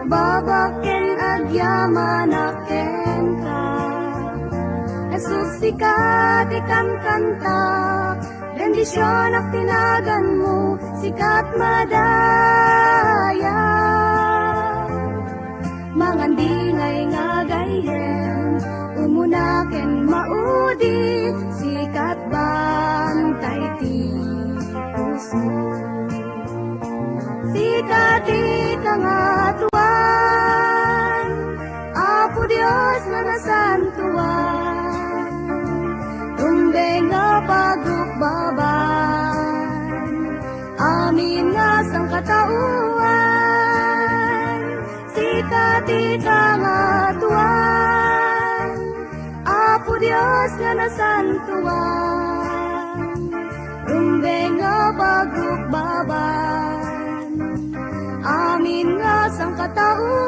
babaken agyaman aken ka. Jesus sikat ikam kanta, bendisyon ak tinagan mo, sikat madaya. Mangandingay nga gayen, umunaken maudi, sikat bantay ti puso. Sikat nga tuwan, Apo Diyos na nasantuan, tumbeng nga pagukbaban, amin nga sang katauan. Sikat nga tuwan, Apo Diyos nga nasantuan, tumbeng nga pagukbaban, amin nga sang katauan.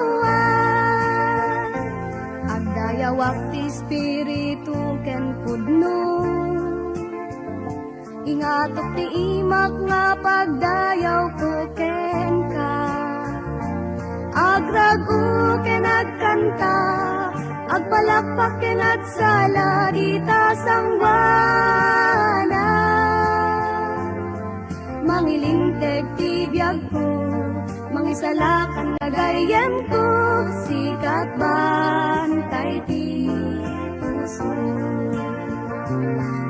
Agdayawak ti Espiritu ken pudno, ingatok ti imak nga pagdayaw ko ken ka. Agrago ken agkanta, agpalakpak ken agsala dita sangwana. Mangilinteg ti biyag ko, mangisalakan nagayem ko, sikat bantay ti puso.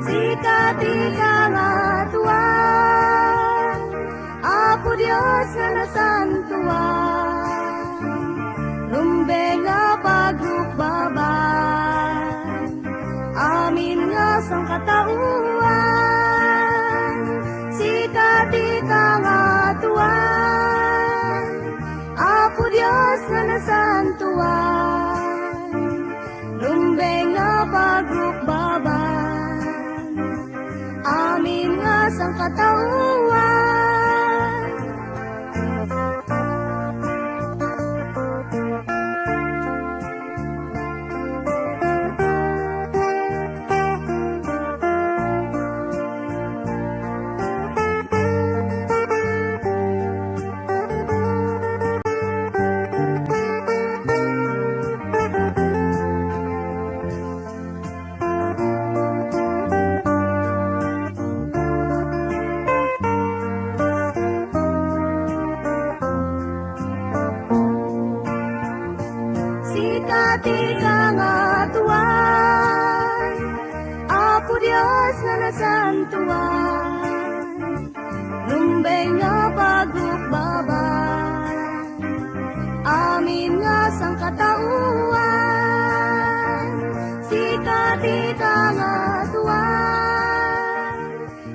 Sikat nga tuwan, Apo Diyos nga nasantuan, lumbeng nga pagukbaban, amin nga sang katauan. Sikat nga tuwan, Apo Diyos nga nasantuan, lumbeng nga pagukbaban, amin nga sang katauan. Sikat nga tuwan, Apo Diyos nga nasantuan, lumbeng nga pagukbaban, amin nga sang katauan. Sikat nga tuwan,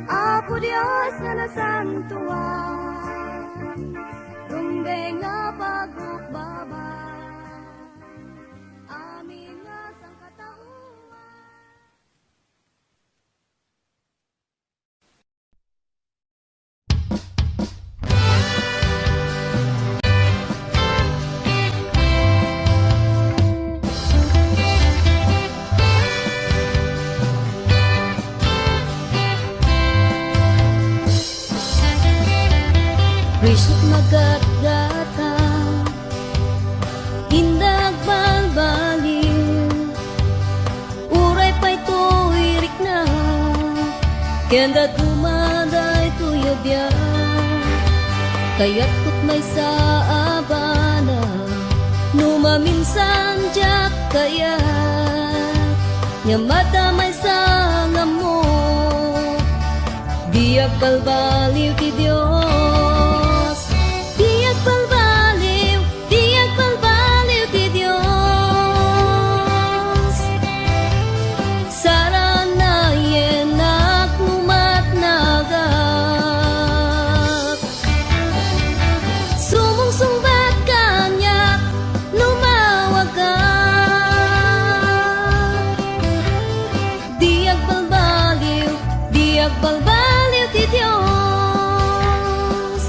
Apo Diyos nga nasantuan, lumbeng nga pagukbaban, amin nga sang katauan. Risot magatgata, indag balbaliw, uray pa'y tuwirik na, kenda dumaday tuyo biya, kaya't kut may saabana, numaminsan jak kaya, nyamata may sangam mo, biyak balbaliw ti Diyos. Balbaliw ti Diyos.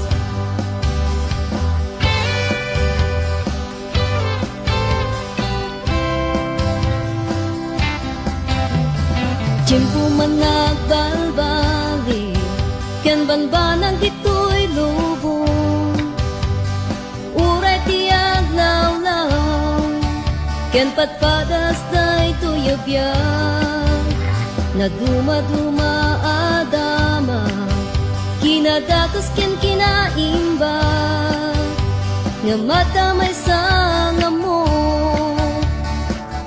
Tiyempo man nagbalbaliw, ken banbanang dito'y lubong, uray ti aglaw ken patpadas day tuyabyan na duma-duma adama kinadatos ken kinaimba nga mata may sanga mo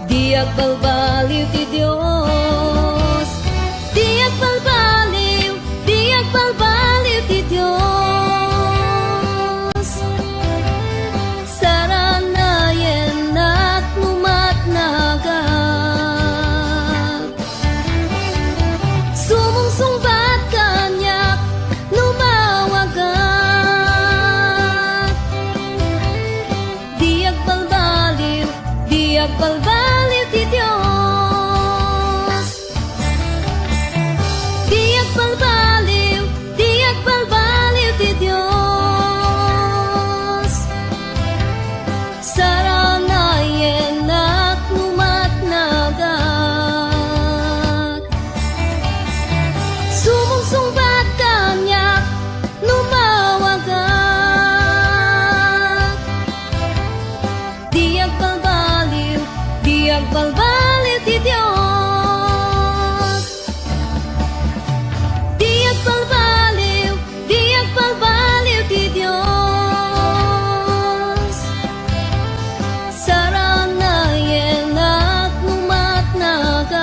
diag balbaliw ti Dios diag balbaliw ti Dios saranayen at numatnagat sumungsungbat kanyak numawagat diag balbaliw ti Dios diag balbaliw ti Dios saranayen at numatnagat sumungsungbat kanyak numawagat diag balbaliw ti Dios diag balbaliw ti Dios saranayen at numatnagat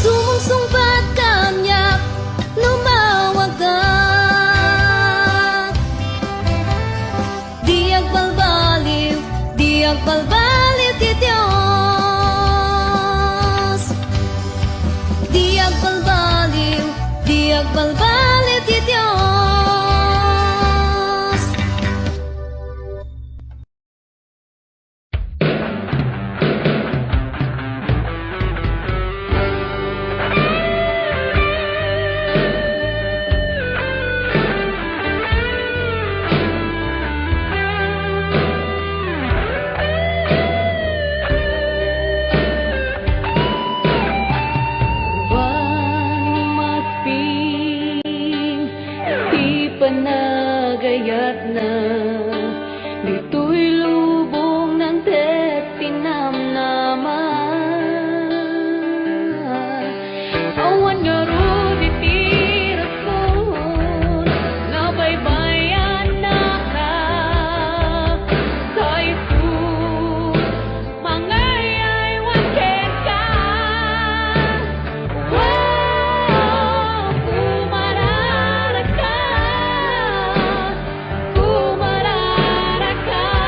sumungsungbat kanyak numawagat diag balbaliw ti Dios diag balbaliw ti Dios Magping di panagayat na dito'y lubong ng tinamnaman awan nga ro di tirason nabaybayan na ka kaitu mangayaywan ken ka Kumararaka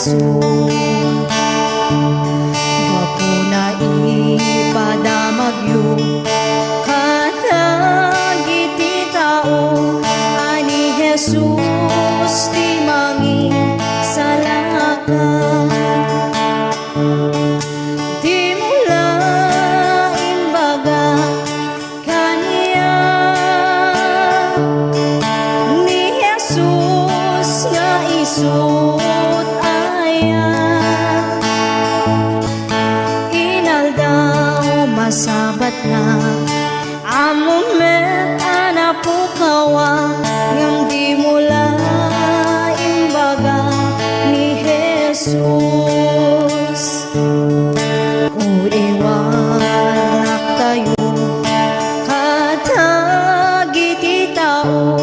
Jesus. Wapo na ipadamagyo katagiti tao ani Jesus ti mangi salaka. Di mula imbaga kaniya ni Jesus nga isut aya. Inaldaw masabat na among met anapukawa ngam di mula imbaga ni Jesus. Uiwanak tayo katagiti tao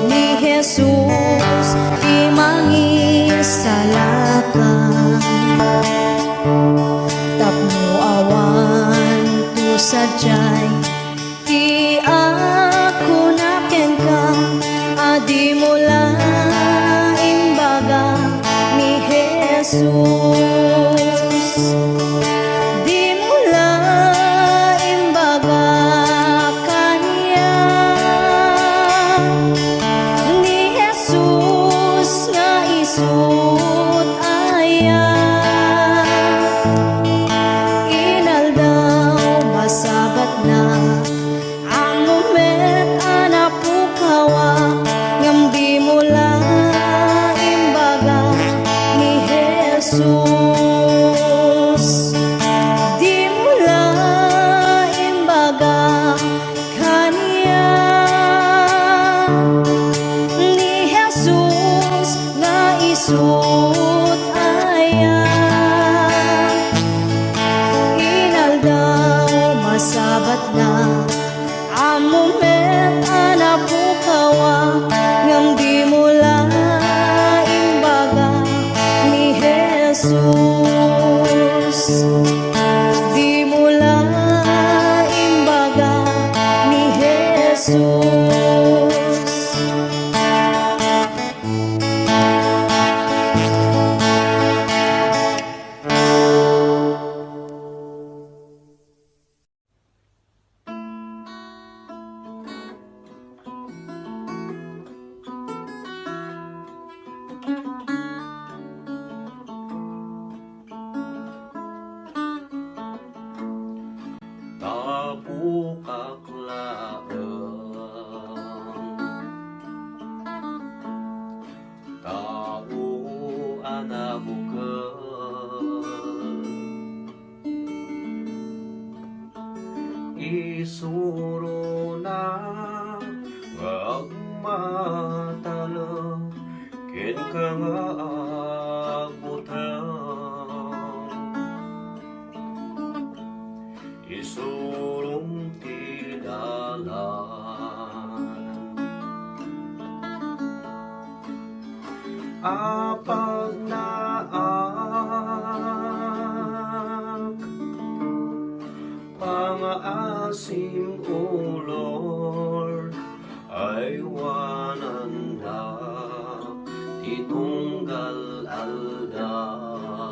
ni Jesus di mangisalaka. Tapno awan tu sadyay ti ako naken ka adi mula imbaga ni Jesus. Di mula imbaga kaniya ni Jesus nga isut aya. Inaldaw masabat na among met anapukawa ngam di mula imbaga ni Jesus. Di mula imbaga kaniya ni Jesus nga isut aya. Inaldaw masabat na among met anapukawa ngam di mula imbaga ni Jesus. Di mula imbaga ni Jesus. Tabukak laeng tau anabukeun isuruna ngagmatale ken kangaabutan isurong tinalan apag naak pangaasim o Lord ay wananda titunggal aldaw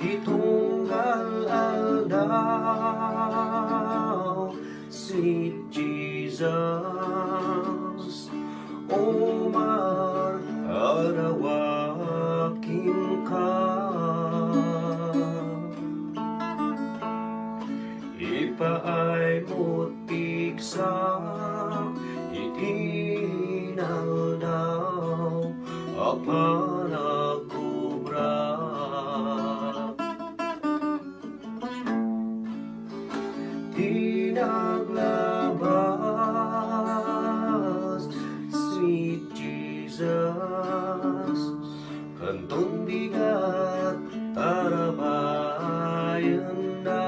titunggal aldaw sweet Jesus Omar arawakin ka ipaay mutiksak itinaldaw apanagubra tinaglabas sweet Jesus kantong bigat tarabayan na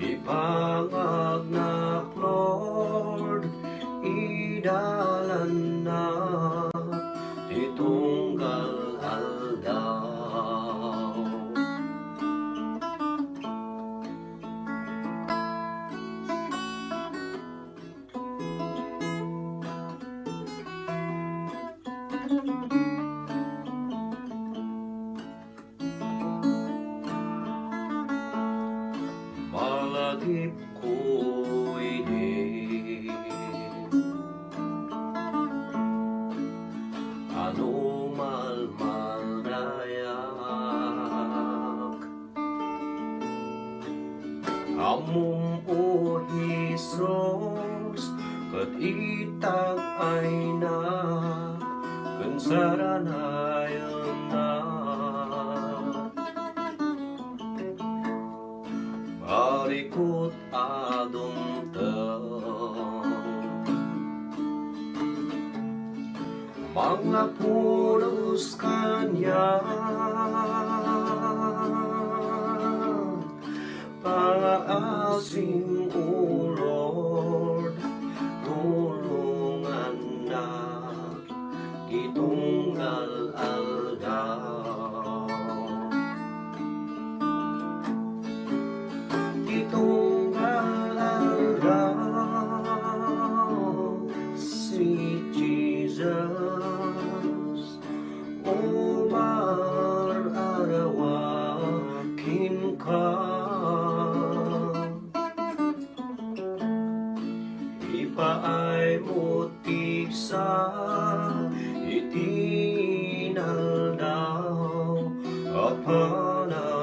ipangagnak Lord idalan na titunggal aldaw agip ko'y di ano malmalayak amum o Hesus ket itag ay na kansaranayan na barikot adom mga pulos kanya paasim o Lord tulungan na itunggal aldaw itunggal aldaw sweet Jesus umar arawakin ka ipaay mo tiksa itinal daw apanagubra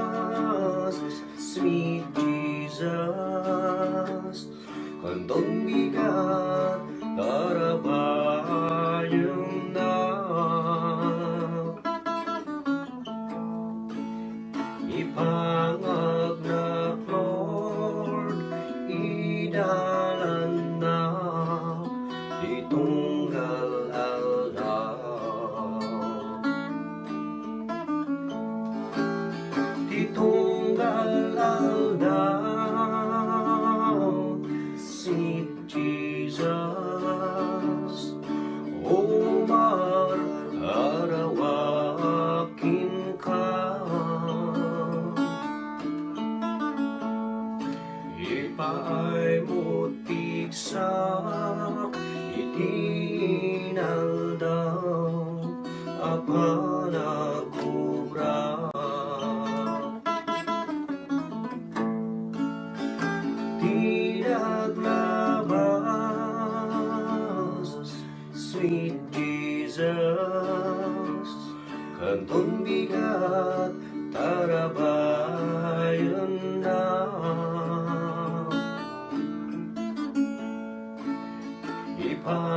tinaglabas sweet Jesus kantong bigat tarabayong na ipangag na Lord idalan na ditunggal aldaw ditunggal aldaw sweet Jesus umar arawakin ka ipaay mo tiksak itinal daw apanagubra tinaglabas sweet Jesus kantong bigat tarabayan na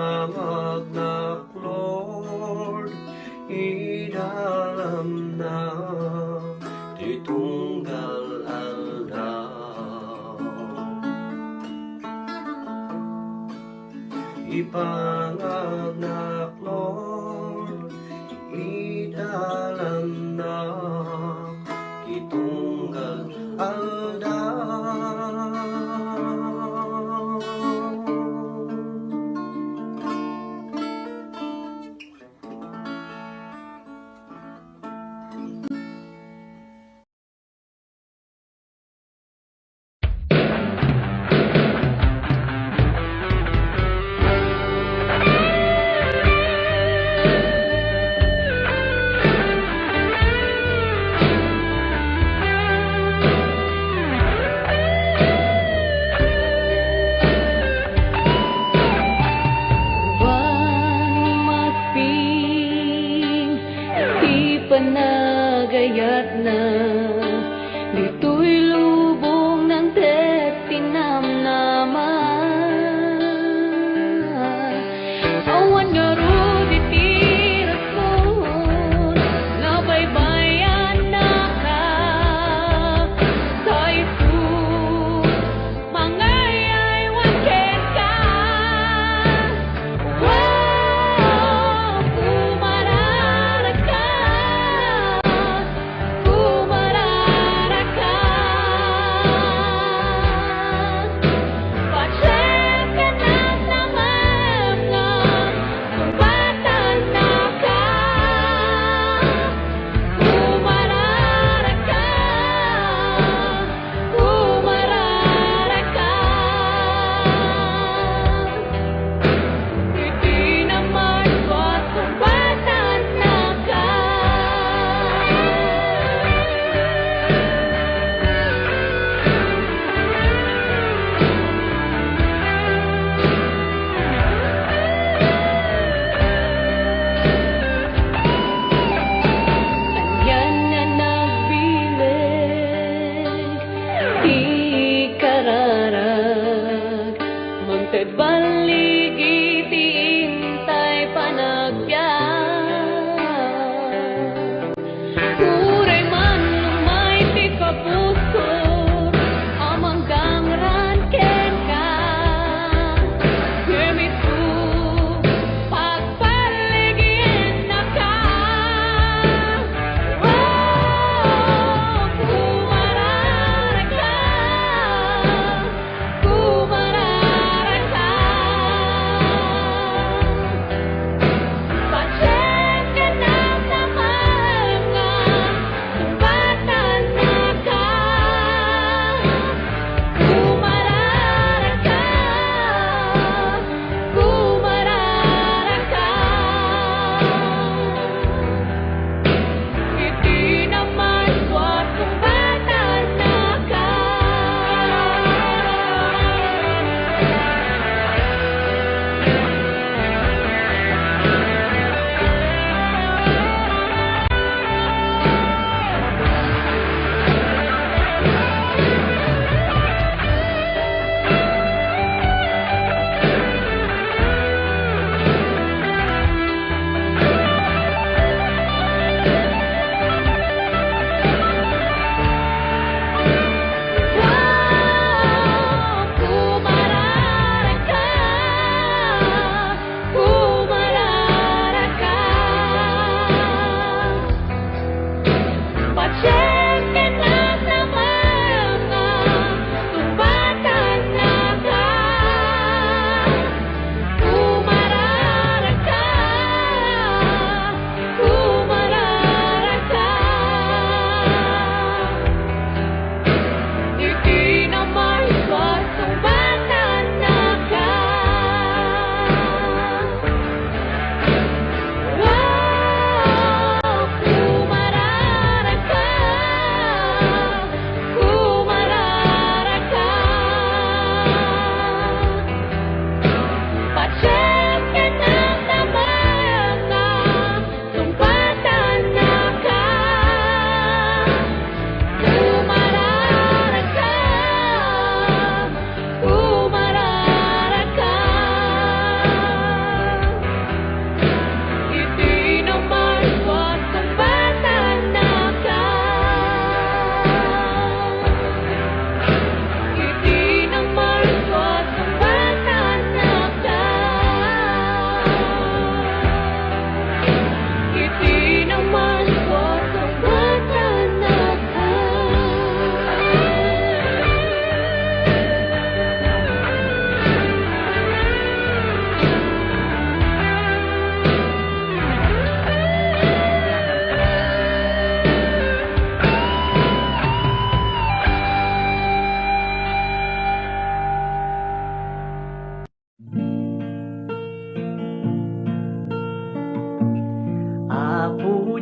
ipamagnak Lord idalam na ditunggal aldaw ipangagnak Lord idalam na ditunggal aldaw panagayat na dito'y lubong ng tinamnaman awan nga ro ditiras ko nabaybayan na ka sa Isus mangayay waken ka wow kumarara ka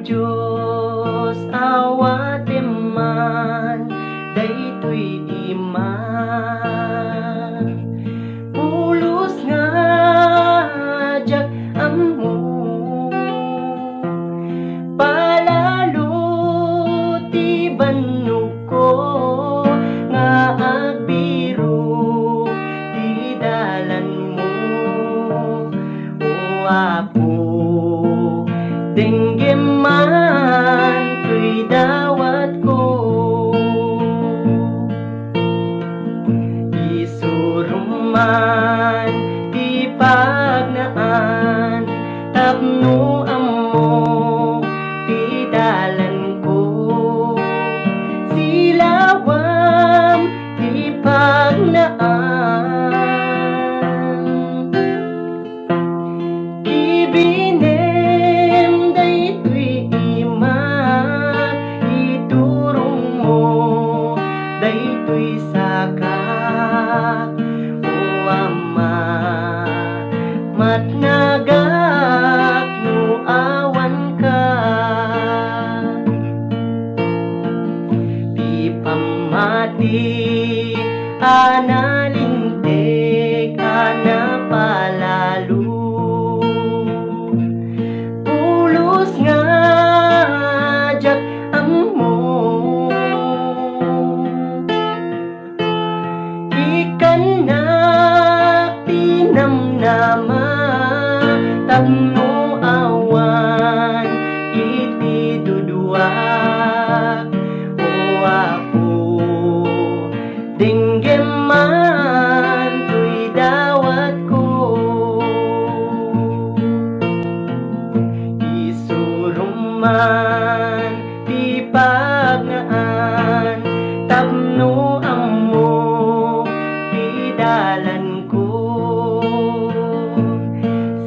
Diyos awate man, daytoy di man. Pulos nga jak amo, palalo ti bannog ko, nga agbiro ti dalan mo. O Apo, dengge man tuy dawat ko, isuruman ti pagnaan, tapno amo ti dalan ko. Silawam ti pagnaan, ibinem daytoy ima, iturong mo daytoy saka. O Ama, matnagak no awan ka, di pamati analintek anapalalo. Pulos nga jak amo, ikanak tinamnama, tapno awan iti duduak. O Apo, dengge man tuy dawat ko, isuruman ti pagnaan, tapno amo ti dalan ko.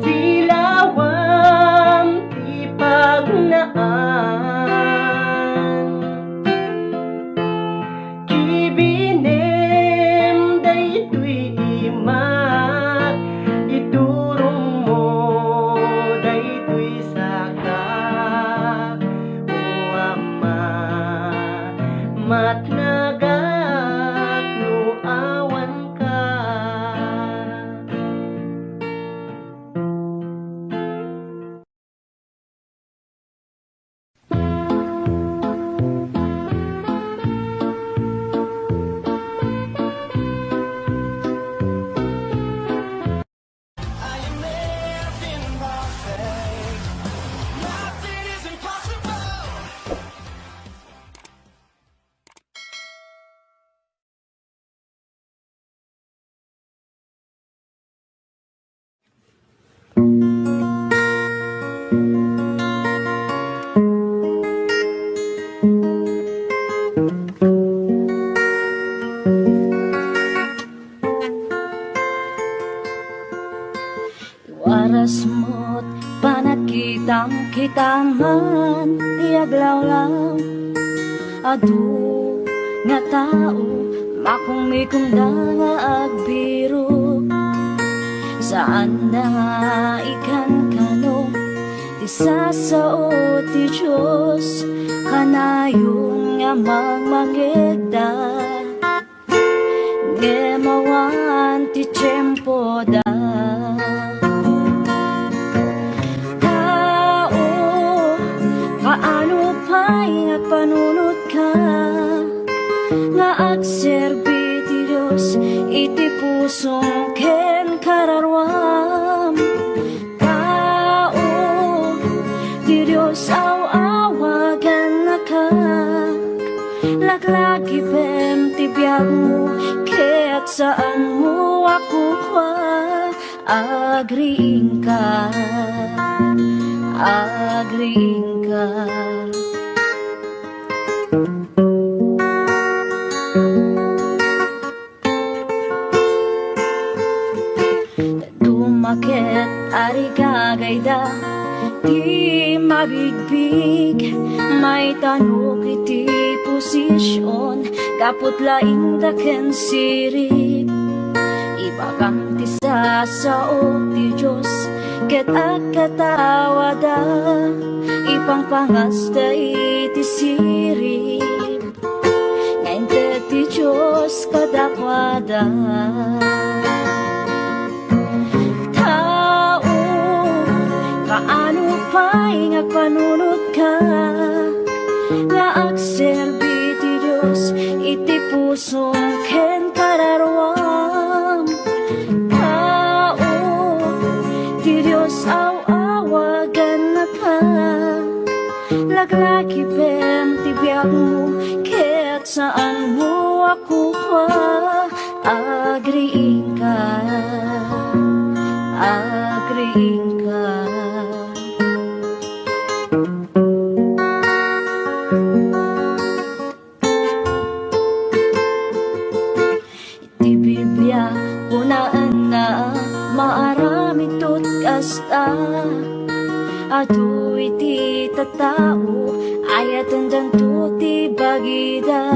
Silawam ti pagnaan, kibinem daytoy ima, iturong mo daytoy saka. O Ama, matnagak no awan ka. Waras mo't panagkitang kitaman, iyaglawlaw adu nga tao, makumikunda nga agbiro. Saan na nga ikan kano, isasao ti Diyos, kanayong nga magmangeda, ngemawan ti tiyempo da. Kaano pa'y nagpanunod ka, nga agserbi ti Diyos, iti pusong ken kararwam. Tao, ti Diyos awagan na ka, laglagi bem ti biyag mo, kaya't saan mo ako kwa, agriing ka, agriing ka. Dumaket ari gagayda, di mabigbig, may tanok iti posisyon, kaput laing daken sirip, ibagang ti sa sao ti Diyos ket agkatawada ipangpangas da iti sirip ngayon ti Diyos kadakwada tao kaano pa'y ngagpanunod ka nga agserbi ti Diyos iti pusong ken kararwam tao ti Diyos awagan na ka laglaki pem ti biag mo ket saan mo ako kwa agriing ka agriing ka. Iti Biblia punaan na maarami tot kasta ato iti tatao ayatan danto ti bagida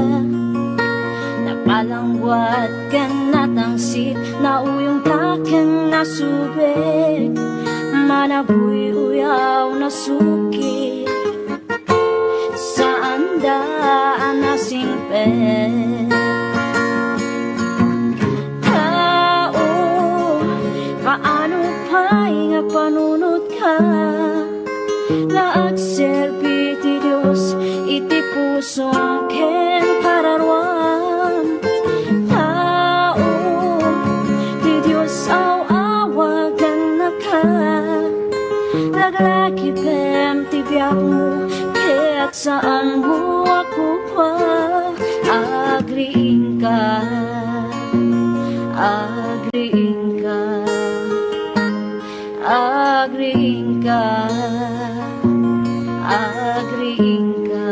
napalangwat kan natangsit na uyong taken nasubek manabuy uyaw na suki saan daan nasingpet tao paano pa'y ngagpanunod ka na agserbi ti Diyos iti pusong ken kararwam tao ti Diyos awagan na ka laglaki pem ti biag mo ket saan mo ako pa agriing ka agriing ka agriing ka agriing ka.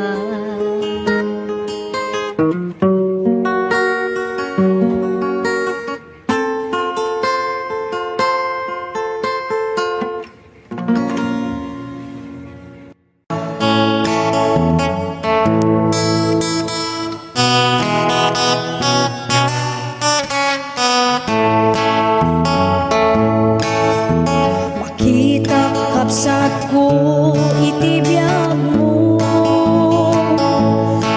Makita kapsat ko iti biag mo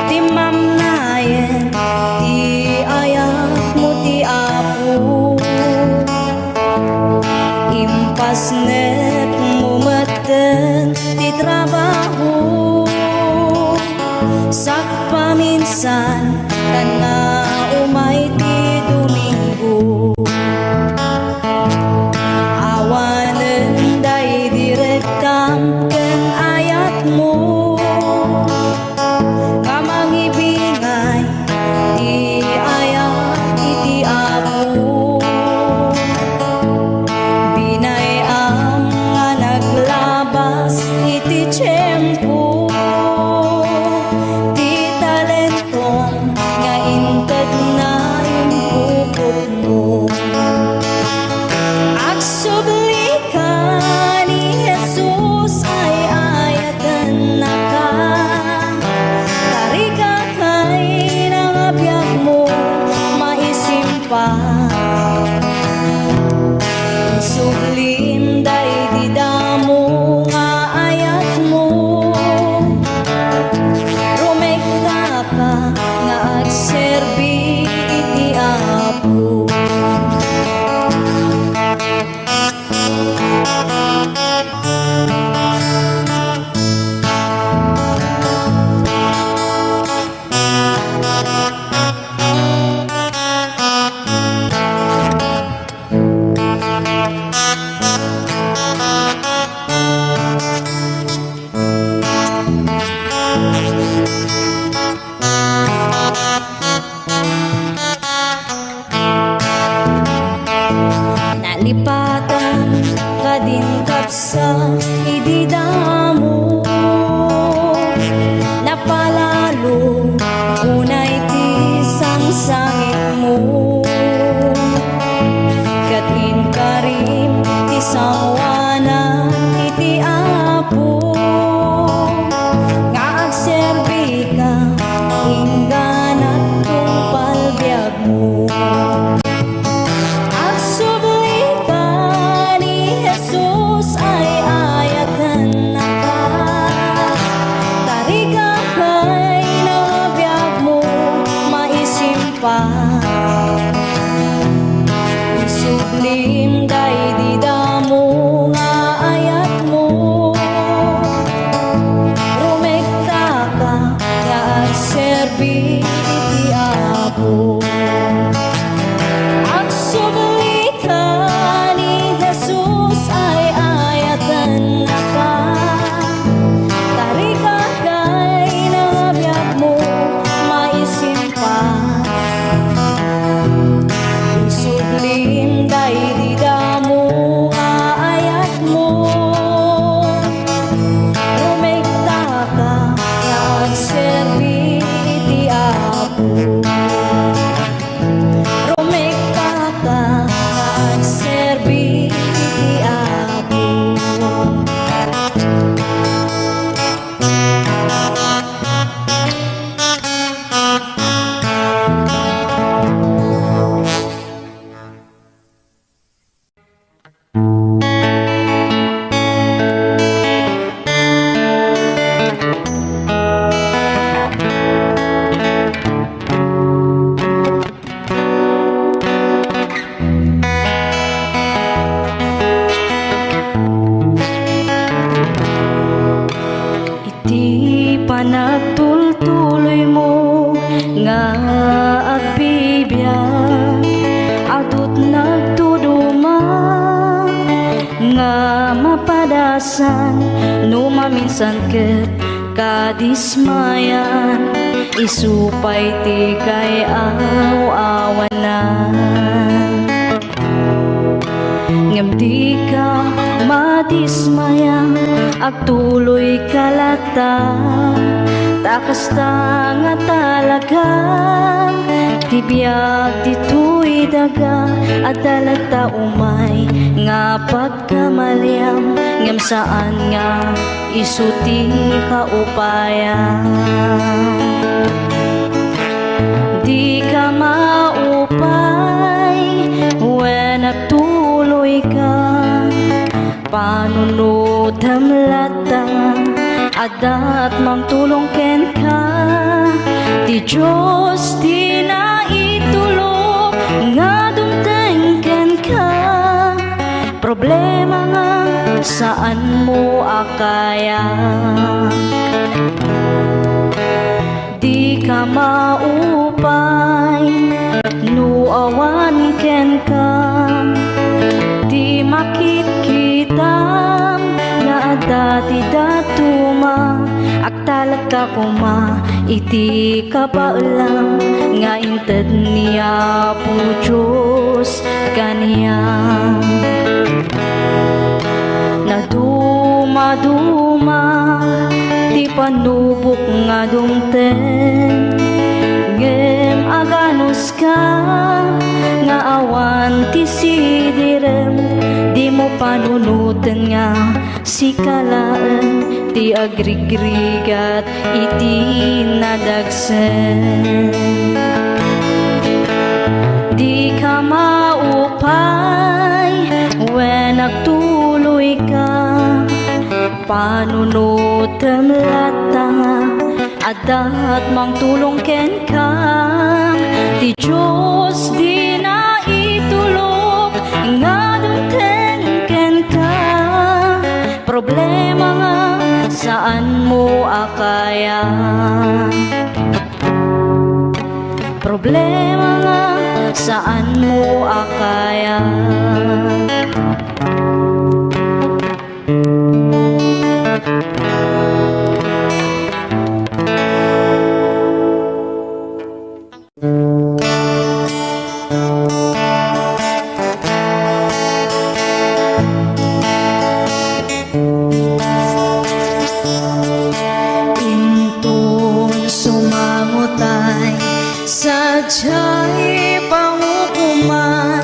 ti mamnayen ti ayak mo ti apo impasnet mo maten ti trabaho sak paminsan kan nga umay ti Domingo awanen day direktam ken ayat mo nga mangibingay ti ayat iti apo binayam nga naglabas iti tiyempo ti talentong nga inted na impupot mo agsubli ka ni Jesus ay ayatan na ka tarika kay nangabiyag mo maisimpa sublim day di damo nga ayat mo rumekta ka nga agserbi iti apo nalipatan ka din kapsa ididamo napalalo unay ti sangsangit mo katin karim ti sawana iti apo nga agserbi ka ingganat kung palbiag mo agsubli awan no maminsan ket kadismayan isupay ti kay awanan ngem di ka madismaya agtuloy kalata takasta nga talaga tibiyag dito'y daga at dalagta umay nga pagkamalyam ngem saan nga isuti kaupayan di ka maupay when nagtuloy ka panunod hamlata adat mang tulong ken ka ti Diyos di na itulog nga dumteng ken ka problema nga saan mo akaya di ka maupay no awan ken ka di makikita nga dati datuma agtalag ka kuma iti kapaulang nga inted niya po Diyos kaniyang naduma-duma ti panubok nga dumten ngem aganos ka nga awan ti sidirem di mo panunutan nga sikalaan ti agrigrigat iti nadagsen di ka maupay when nagtuloy ka panunutan lata adat mang tulong ken ka ti Diyos di na itulog nga dumten ken ka problema nga saan mo akaya problema nga saan mo akaya sadya'y pangukuman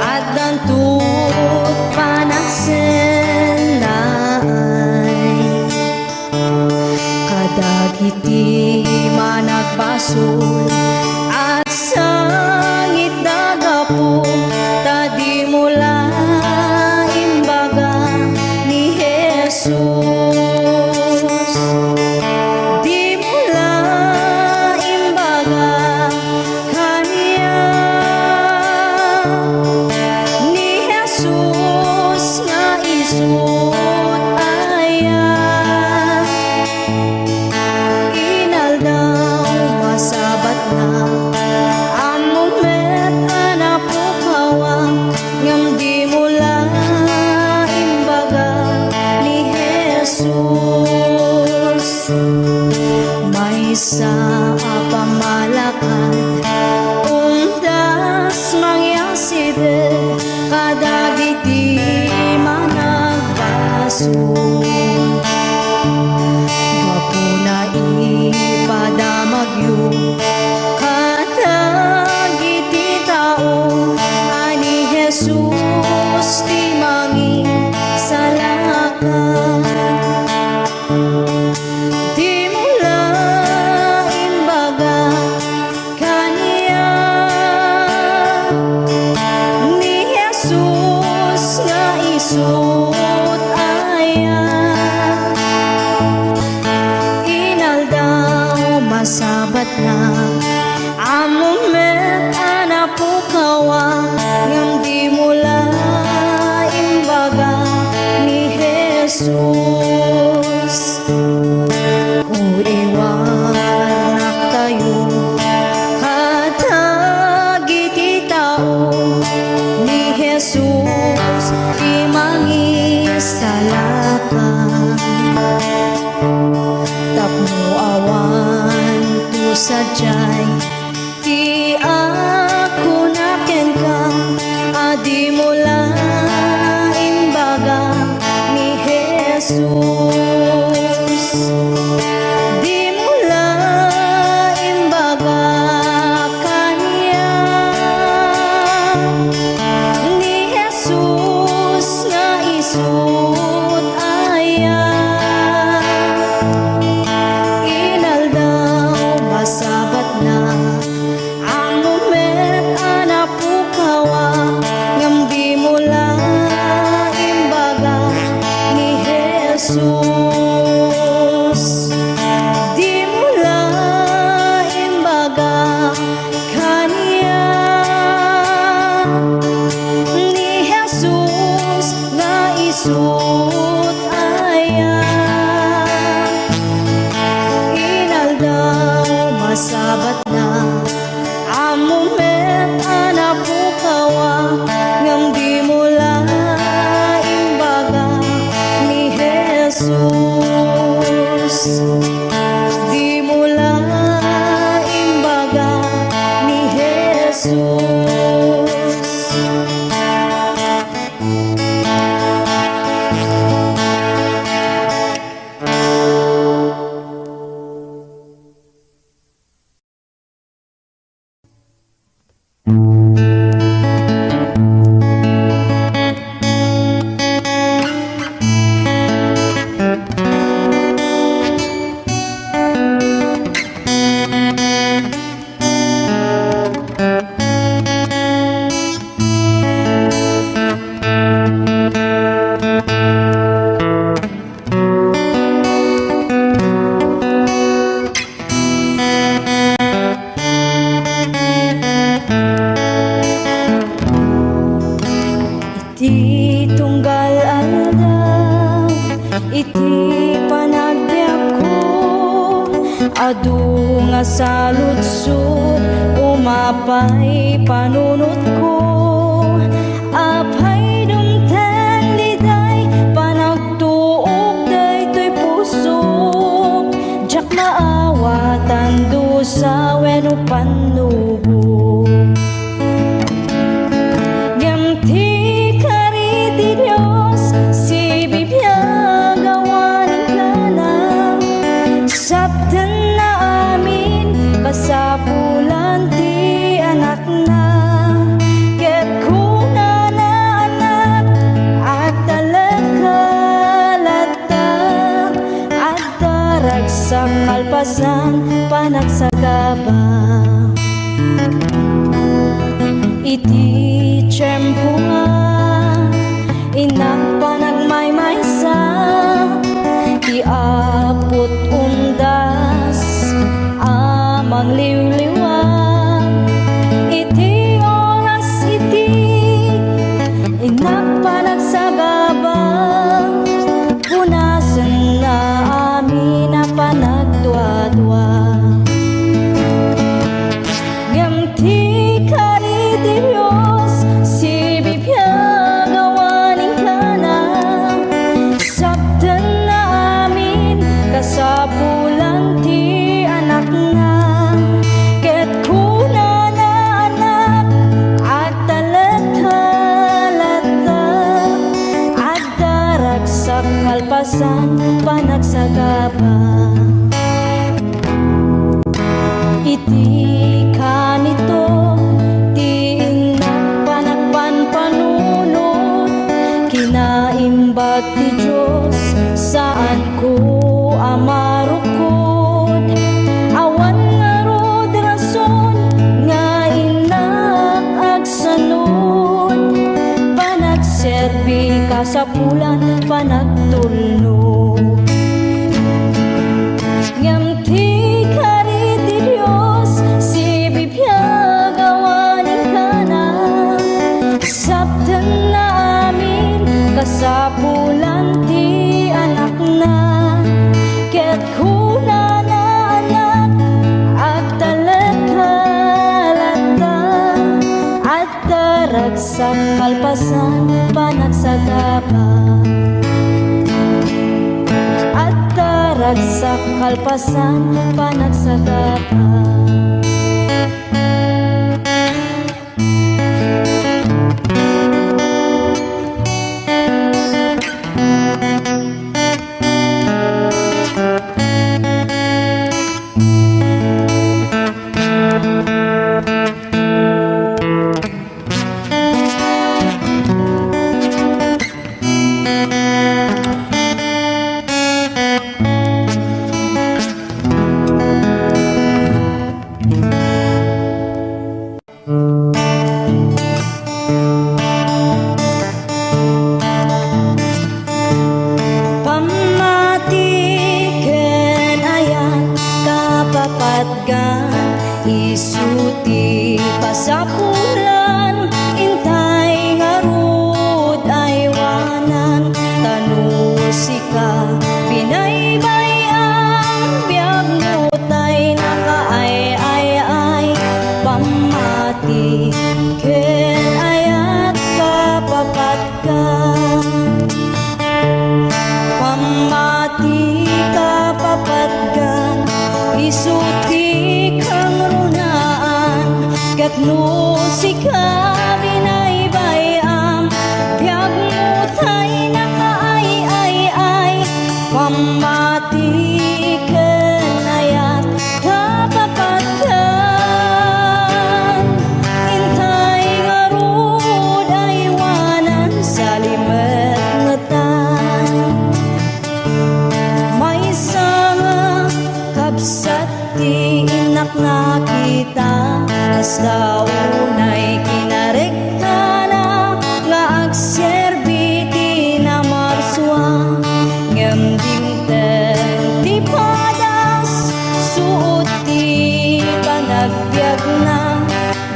at dantud panagsenay kadagiti managbasol at sangit dagapo tadi mula imbaga ni Jesus sa pamalakad undas mangyaside kadagiti managbaso mapuna ipadamagyo kadagiti tao ani Jesus ti mangi salakan sut aya inaldaw masabat na amumet anapukawa ngam di mula imbaga ni Jesus uriwanak tayo katagiti tao ni Jesus salaka sadyay ti ako naken ka adi mo lain baga ni Jesus. Di mo lain baga kaniya ni Jesus nga isut aya. Inaldaw masabat na ang moment anak pukawa ngam di mo lain baga ni Jesus. Di mo lain baga kaniya ni Jesus nga isut aya. Inaldaw masabat na ang moment anak pukawa ngam di mo lain baga ni Jesus. Di mo lain baga ni Jesus. Iti tunggal aldaw, iti panagbiag ko, adu nga saludsod, umapay panunot ko. Apay dumten liday, panagtuog daytoy puso, jak maawatan dusa wenno panubo. Dios, si bibiyagawanin ka na sabtan na amin kasapulan ti anak na ket kuna na anak at talagkalata at daragsak kalpasan panagsagaba. Iti tiyempo nga inak panagmaymaysa iapot undas amang liwliwag. Iti oras iti inak panagsagaba punasan na amin na panagdwa-dwa. Gamti kari di Diyos si bibiyagawanin ka na sabtan na amin kasapulan ti anak na ket kuna na anak at talagkalata at daragsak kalpasan panagsagaba. Iti kanito ti inak panagpanpanunot kinaimbat ti Diyos saan ko amarukod. Awan nga rod rason nga inak agsanod panagserbi kasapulan panagtulnog. Ngam ti kari ti Diyos si bibiyagawanin ka na sabtan na amin kasapulan ti anak na Ragsak kalpasan panagsagapa. Pamatiken ayan kapapatgan isuti pasapulan intay ngarud aywanan tanusika binaybay ang biyag mutay nakaay-ay-ay pamatiken ayat kapapatgan pamati kapapatgan isuti kang runaan katno sika binaybayam biyag mutay nakaay-ay-ay pamati kenayat kapapatgan intay ngarud aywanan sa limet ngetan may sanga kapsat ti inak na kita as daunay kinarekta na nga agserbi ti na marswa ngem dimten ti padas suot ti panagbiag na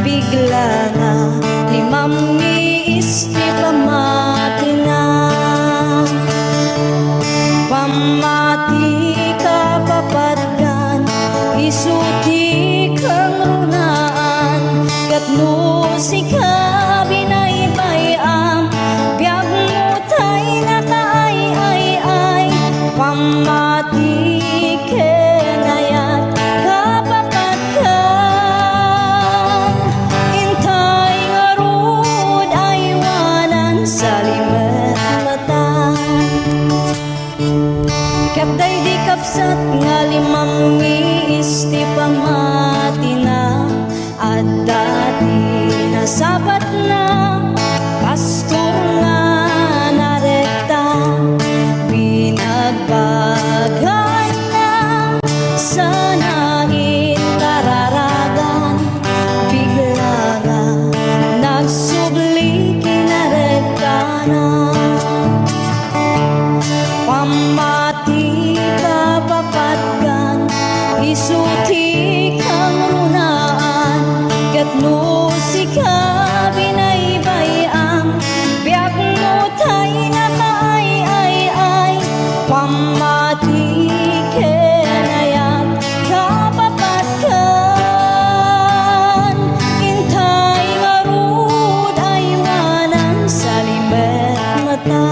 bigla na limam iis ti pamati na pamati kapapatgan isuti kang runaan katno sika binaybayam biyag mutay nakaay-ay-ay pamati kenayat kapapatgan intay ngarud aywanan sa limet mata katday di kapsat nga limang iis ti pamati na at dati nasabat na pastor nga narekta binagbagan na sana intararagan bigla nga nagsubli kinarekta na pamati kapapatgan isuti kang runaan katno sika binaybayam biyag mutay nakaay-ay-ay pamati kenayat kapapatgan intay ngarud aywanan sa limet mata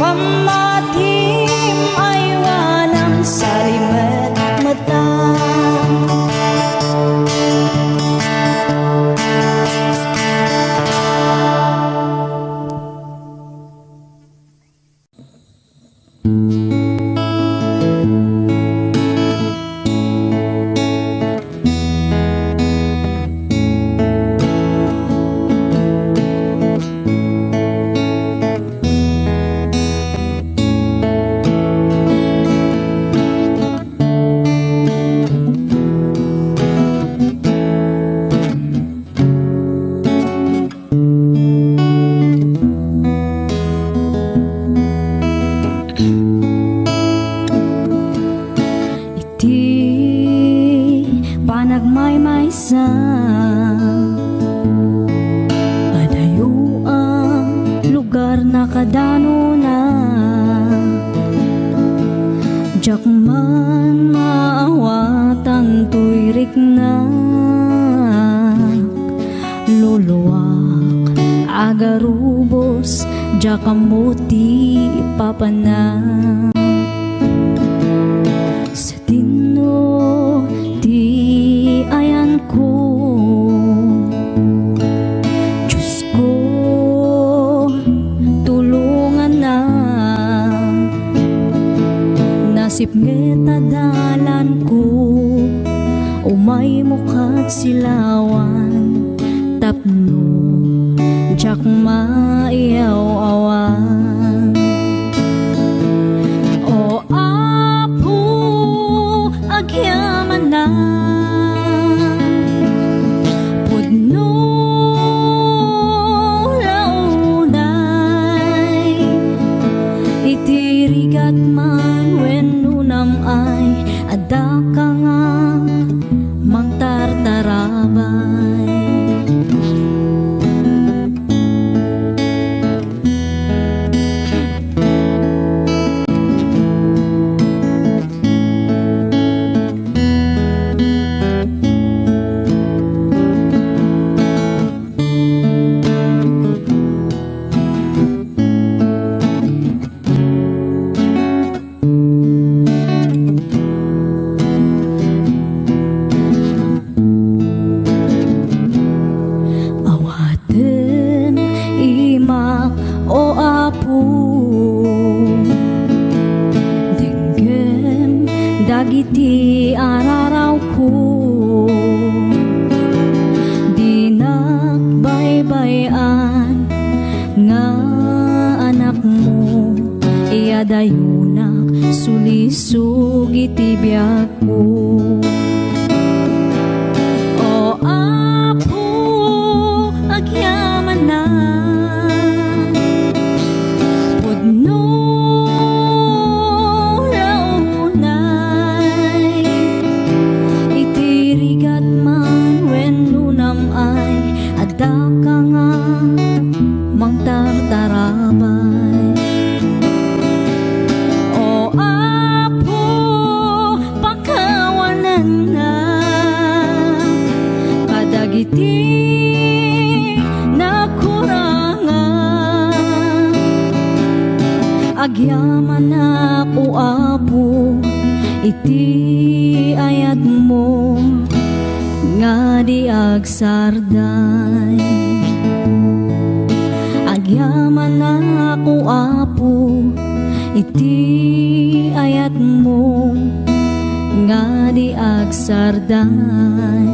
pamatim aywanan sa limet mata. Panagmaymaysa adayo ang lugar na kadano na jak man maawatan tuyrik na luluwak agarubos jak amuti papanang Sipngeta dalan ko, umay mukat silawan, tapno jak maiyaw awan. O apo agyaman na pudno launay, itirigat man wenno nam ay ada ka nga mang tartarabay. O apo, dengen dagiti araraw ko, di nakbaybayan nga anak mo, iyadayunak sulisug iti biyak ko. O apo, agyaman na ada ka nga mang tartarabay. O apo, pakawanan na kadagiti nakurangan, agyaman ako apo, iti ayat mo nga di agsarday. Agyaman ako apo, iti ayat mo nga di agsarday.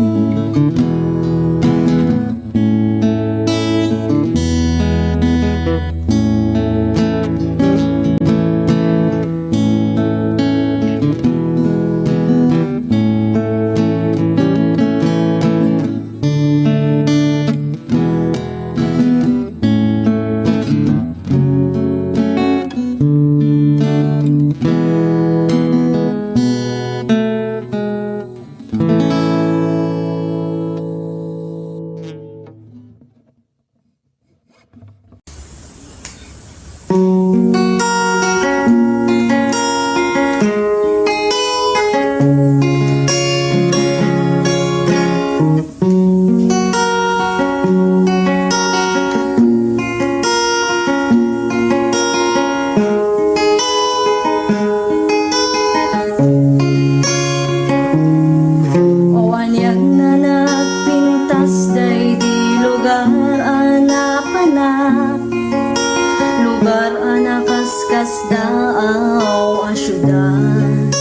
Daaw a syudad,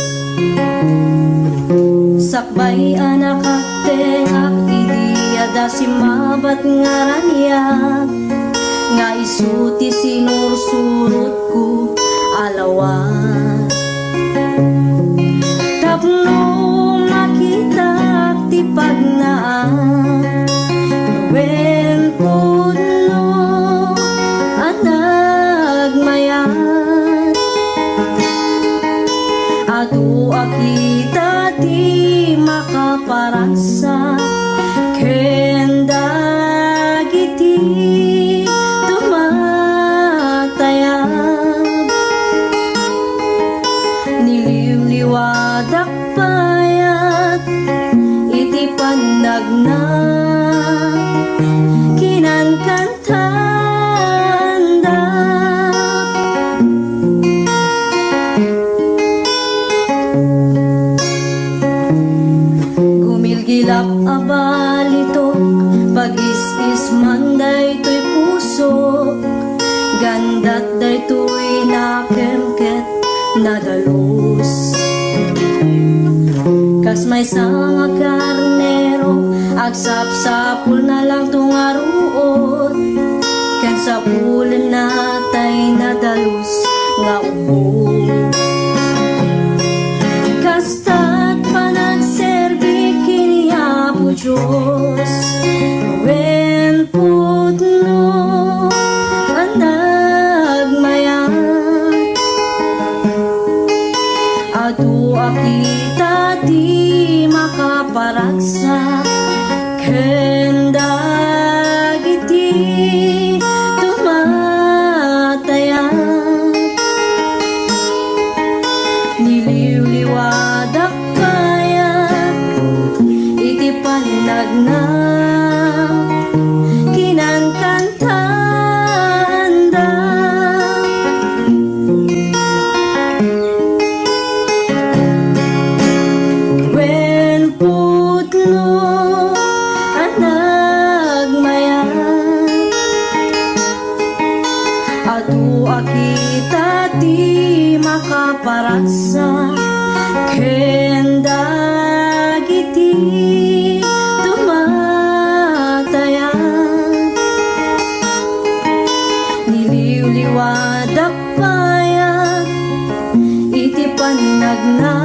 sakbay anak tengak idiyada si mabat ngaraniyak, nga isuti sinursurut ku alawat. Tapno makita ti pagnaan, nuwen pudno anagmayat. Adu akita di makaparasa, kenda giti tumatayab, niliwliwadak payat iti panagna kinankantanda. Gilap abalitok, pag-is-is man daytoy puso, gandat daytoy nakemket nadalus. Kas may nga karnero agsapsapul na lang tungaruot ken sa pulen natay nadalus nga ubo kasta't panagserbi kini Apo Diyos wen putno anagmayang adu akita di makaparagsa kendag iti tumatayang niliwliwadak kaya iti panagna kinankantanda wen putno anagmayang adu akita ti makaparagsa kendag iti tumatayang niliwliwadak payag iti panagna